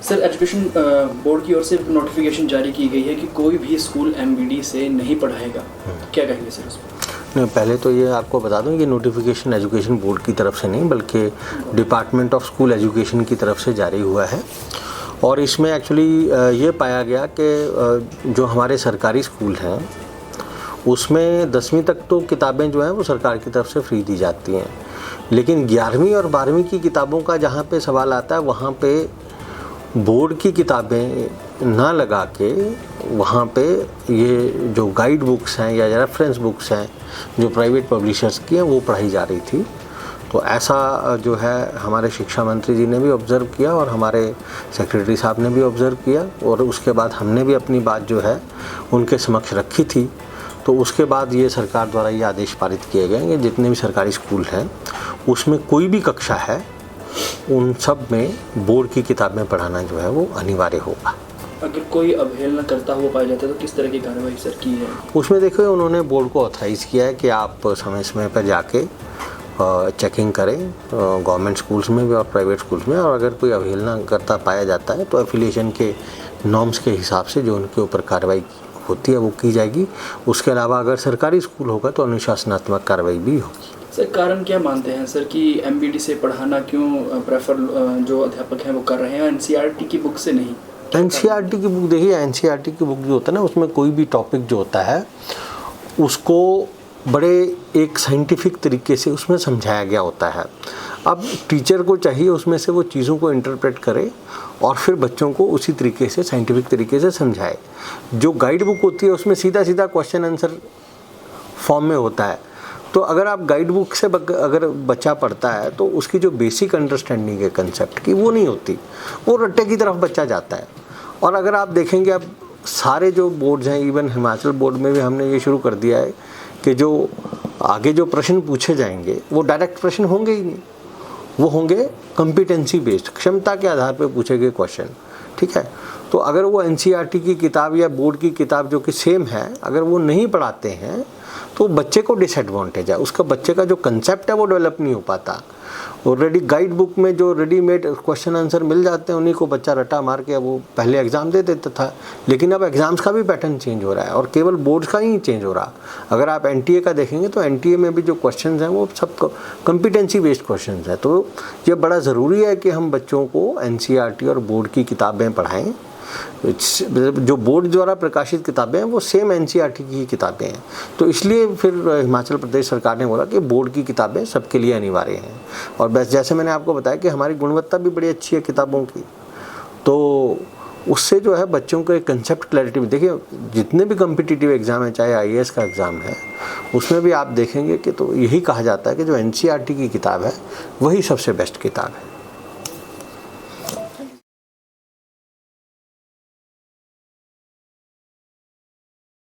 Sir, education board की ओर से notification जारी की गई है कि कोई भी स्कूल एमबीडी से नहीं पढ़ाएगा, क्या कहेंगे सर उस पर? नहीं, पहले तो ये आपको बता दूं कि नोटिफिकेशन एजुकेशन बोर्ड की तरफ से नहीं बल्कि डिपार्टमेंट ऑफ स्कूल एजुकेशन की तरफ से जारी हुआ है। और इसमें एक्चुअली ये पाया गया कि जो हमारे सरकारी स्कूल हैं उसमें 10वीं तक तो किताबें जो हैं वो सरकार की तरफ से फ्री दी जाती हैं, लेकिन 11वीं और 12वीं की किताबों का जहाँ पे सवाल आता है वहाँ पे बोर्ड की किताबें ना लगा के वहाँ पे ये जो गाइड बुक्स हैं या रेफरेंस बुक्स हैं जो प्राइवेट पब्लिशर्स की हैं वो पढ़ाई जा रही थी। तो ऐसा जो है हमारे शिक्षा मंत्री जी ने भी ऑब्ज़र्व किया और हमारे सेक्रेटरी साहब ने भी ऑब्ज़र्व किया, और उसके बाद हमने भी अपनी बात जो है उनके समक्ष रखी थी। तो उसके बाद ये सरकार द्वारा ये आदेश पारित किए गए कि जितने भी सरकारी स्कूल हैं उसमें कोई भी कक्षा है उन सब में बोर्ड की किताबें पढ़ाना जो है वो अनिवार्य होगा। अगर कोई अवहेलना करता हुआ पाया जाता है तो किस तरह की कार्रवाई सर की है? उसमें देखो उन्होंने बोर्ड को ऑथराइज़ किया है कि आप समय समय पर जाके चेकिंग करें गवर्नमेंट स्कूल्स में भी और प्राइवेट स्कूल्स में, और अगर कोई अवहेलना करता पाया जाता है तो एफिलिएशन के नॉर्म्स के हिसाब से जो उनके ऊपर कार्रवाई होती है वो की जाएगी। उसके अलावा अगर सरकारी स्कूल होगा तो अनुशासनात्मक कार्रवाई भी होगी। सर, कारण क्या मानते हैं सर कि एमबीडी से पढ़ाना क्यों प्रेफर जो अध्यापक हैं वो कर रहे हैं, एनसीईआरटी की बुक से नहीं? एनसीईआरटी की बुक देखिए, एनसीईआरटी की बुक जो होता है ना उसमें कोई भी टॉपिक जो होता है उसको बड़े एक साइंटिफिक तरीके से उसमें समझाया गया होता है। अब टीचर को चाहिए उसमें से वो चीज़ों को इंटरप्रेट करे और फिर बच्चों को उसी तरीके से साइंटिफिक तरीके से समझाए। जो गाइड बुक होती है उसमें सीधा सीधा क्वेश्चन आंसर फॉर्म में होता है, तो अगर आप गाइड बुक से अगर बच्चा पढ़ता है तो उसकी जो बेसिक अंडरस्टैंडिंग है कंसेप्ट की वो नहीं होती, वो रट्टे की तरफ बच्चा जाता है। और अगर आप देखेंगे अब सारे जो बोर्ड्स हैं, इवन हिमाचल बोर्ड में भी हमने ये शुरू कर दिया है कि जो आगे जो प्रश्न पूछे जाएंगे वो डायरेक्ट प्रश्न होंगे ही नहीं, वो होंगे कॉम्पिटेंसी बेस्ड, क्षमता के आधार पर पूछे गए क्वेश्चन। ठीक है, तो अगर वो एनसीईआरटी की किताब या बोर्ड की किताब जो कि सेम है अगर वो नहीं पढ़ाते हैं तो बच्चे को डिसएडवांटेज है, उसका बच्चे का जो कंसेप्ट है वो डेवलप नहीं हो पाता। ऑलरेडी गाइड बुक में जो रेडीमेड क्वेश्चन आंसर मिल जाते हैं उन्हीं को बच्चा रटा मार के वो पहले एग्ज़ाम दे देता था, लेकिन अब एग्ज़ाम्स का भी पैटर्न चेंज हो रहा है और केवल बोर्ड्स का ही चेंज हो रहा। अगर आप एनटीए का देखेंगे तो एनटीए में भी जो क्वेश्चन हैं वो सब कॉम्पिटेंसी बेस्ड क्वेश्चन हैं। तो ये बड़ा ज़रूरी है कि हम बच्चों को एनसीईआरटी और बोर्ड की किताबें पढ़ाएँ। जो बोर्ड द्वारा प्रकाशित किताबें हैं वो सेम एनसीईआरटी की किताबें हैं, तो इसलिए फिर हिमाचल प्रदेश सरकार ने बोला कि बोर्ड की किताबें सबके लिए अनिवार्य हैं। और बस जैसे मैंने आपको बताया कि हमारी गुणवत्ता भी बड़ी अच्छी है किताबों की, तो उससे जो है बच्चों को एक कंसेप्ट क्लैरिटी। देखिए जितने भी कॉम्पिटिटिव एग्ज़ाम है, चाहे आईएएस का एग्ज़ाम है, उसमें भी आप देखेंगे कि तो यही कहा जाता है कि जो एनसीईआरटी की किताब है वही सबसे बेस्ट किताब है।